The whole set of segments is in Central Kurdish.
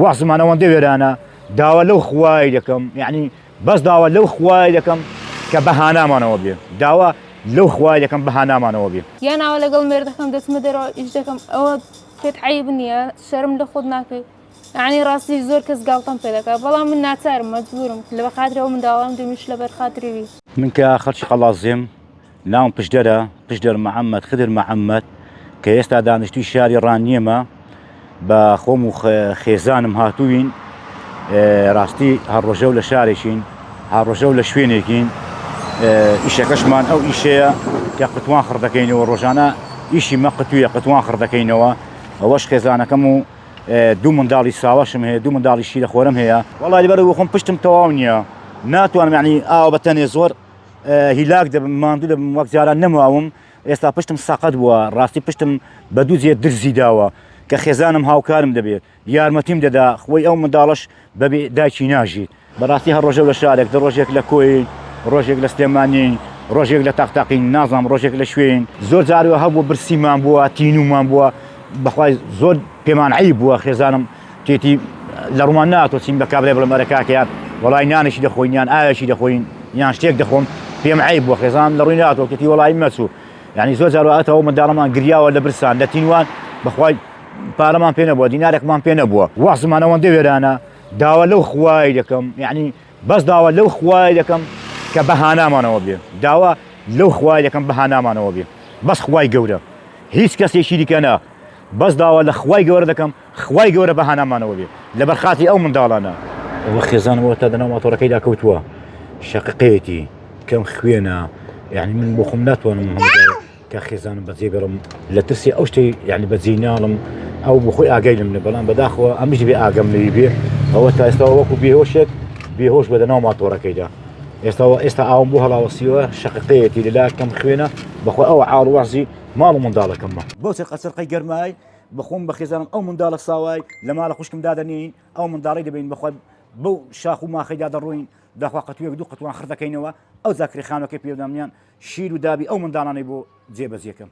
وەحزمان ئەوەندە وێرانە داوا لەو خوای دەکەم یعنی بەس داوا لەو خوای دەکەم کە بەهانامانەوە بێ داوا لەو خوای دەکەم بەهانامانەوە بێ یان ئاوا لەگەڵ مێردەکەم دەچمە دەرەوە ئیش دەکەم ئەوە پێت عیب نییە شەرم لە خۆت ناکەی یعنی ڕاستی زۆر کەس گاڵتەم پێ دەکات بەڵام من ناچارم مەجبورم لە بەخاترەوە منداڵام دەمیش لەبەر خاتریوی من کە خەڵکی قەڵازیم ناوم پشدەر محەممەد خدر محەممەد کە ئێستا دانیشتوی شاری ڕانیەمە بە خۆم و خێزانم هاتووین ڕاستی هەڕۆژە و لە شارێکین هاڕۆژە و لە شوێنێکین ئیشەکەشمان ئەو ئیشەیە کە قوتوان خڕدەکەینەوە ڕۆژانە ئیشی مە قوتوویە قوتوان خڕدەکەینەوە ئەوەش خێزانەکەم و دوو منداڵی ساوەشم هەیە دوو منداڵی شیرە خۆرم هەیە وەڵی بەرەوە خۆم پشتم تەواو نییە ناتوانم یعنی ئاوە بەتەنێ زۆر هیلاک دەبم ماندوو دەبم وەک جاران نەماوم ئێستا پشتم سەقەت بووە ڕاستی پشتم بە دوو جێ درزی داوە کە خێزانم هاوکارم دەبێت یارمەتیم دەدا خۆی ئەو منداڵش بەبێ دایکی ناژیت بەڕاستی هەر ڕۆژە لە شارێک دە ڕۆژێک لە کۆی ڕۆژێک لە سلێمانی ڕۆژێک لە تاقتاقین نازام ڕۆژێک لە شوێن زۆر جارەوە هەبوو برسیمان بووە تینومان بووە بەخوای زۆر پێمان عیب بووە خێزانم تێتی لە ڕوومان ناتۆچین بە کابرای بڵێم ئەرەکاکەیان وەڵای نانێکی دەخۆین یان ئاوێکی دەخۆین یان شتێک دەخۆم پێم عیب بووە خێزان لە ڕووی ناتۆ کەتی وەڵای مەچوو یعنی زۆر جارەوەتەوە منداڵەمان گریاوە لە برسان لە تینوان بەخوای پارەمان پێ نەبووە دینارێکمان پێ نەبووە وەحزمان ئەوەندە وێرانە داوا لەو خوای دەکەم یعنی بەس داوا لەو خوای دەکەم کە بەهانامانەوە بێ داوا لەو خوای دەکەم بەهانامانەوە بێ بەس خوای گەورە هیچ کەسێکی دیکەنا بەس داوا لە خوای گەورە دەکەم خوای گەورە بەهانامانەوە بێ لەبەر خاتی ئەو منداڵانە ئەوە خێزانەوە تا دەناو ماتۆڕەکەیدا کەوتووە شەقیقەیەتی کەم خوێنە یعنی من بۆ خۆم ناتوانم کە خێزانم بەجێ بێڕم لە ترسی ئەو شتەی یعنی بەجێ ناڵم ئەو بۆ خۆی ئاگای لێم بەڵام بەداخەوە ئەمیش بێ ئاگەم لێی بێ ئەوە تا ئێستا وەکو بێهۆشێک بێهۆش بە دەناو ماتۆڕەکەیدا ئێستا ئاوم بۆ هەڵاوەسیوە شەقیقەیەتی لەلا کەم خوێنە بەخۆ ئەوە عاڵوەزی ماڵ و منداڵەکەممە بۆ چرقەچرقەی گەرمای بەخۆم بە خێزانم ئەو منداڵە ساوای لە ماڵە خوشکم دادەنین ئەو منداڵی دەبین بەخۆ بەو شاخ و ماخەیدا دەڕوین داخوا قەتوێک دوو قەتوان خڕدەکەینەوە ئەو زاکری خانەکەی پێدامیان شیر و دابی ئەو منداڵانەی بۆ جێبەجێکەم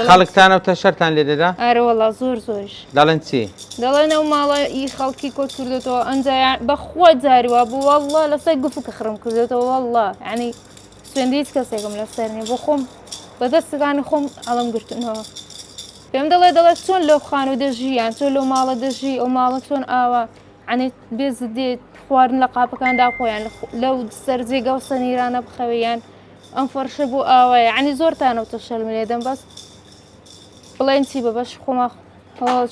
خەڵکتانە تە شەرتان لێ دەدا ئەرەوەڵا زۆرش دەڵێن چی دەڵێن ئەو ماڵی خەڵکی کۆت کردێتەوە ئەنج بەخوا جاریوە بوو وەڵڵا لەسەر گوفکە خڕم کردێتەوە وەڵڵا ینی سوێندی هیچ کەسێکم لەسەرنی بۆ خۆم بەدەستەکانی خۆم ئەڵم گرتنەوە پێم دەڵێت چۆن لەو خانە دەژی یان چۆن لەو ماڵە دەژی ئەو ماڵە چۆن ئاوە عنی بێز دێت خواردن لە قاپەکاندا خۆیان لەو سەر جێگە و سەنیرانە بخەوەیان ئەم فەرشە بوو ئاوایە عنی زۆرتانەوتە شەرم لێدەم بەس بڵێن چی بە بەش خۆما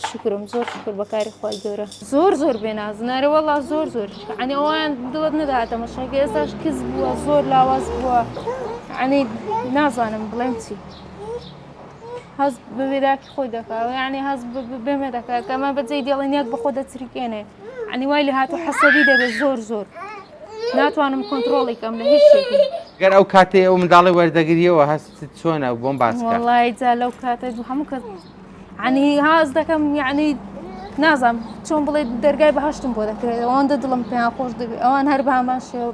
شکرم زۆر شکر بەکاری خۆی گەورە زۆر بێنازنارە وەڵا زۆر عنی ئەویان دڵت نەداتەمە شەکە ئێستاش کەس بووە زۆر لاواز بووە عنی نازانم بڵێن چی هەز بەوێداکی خۆی دەکات یعنی هەز بێمە دەکات کەمە بەجێی دێڵێن یەک بە خۆ دەچریکێنێ عنی وای لە هاتوو حەسەبی دەبێت زۆر ناتوانم کۆنتترۆڵێکم لە هیچ شتێکی گەر ئەو کاتێ ئەو منداڵی وەردەگریەوە هەست چۆنە بۆم باسکە وڵای جا لەو کاتە هەموو کەس عنی هاز دەکەم یعنی نازانم چۆن بڵێ دەرگای بەهشتم بۆ دەکرێت ئەوەندە دڵم پێیان خۆش دەبێت ئەوان هەر بە هەمان شێوە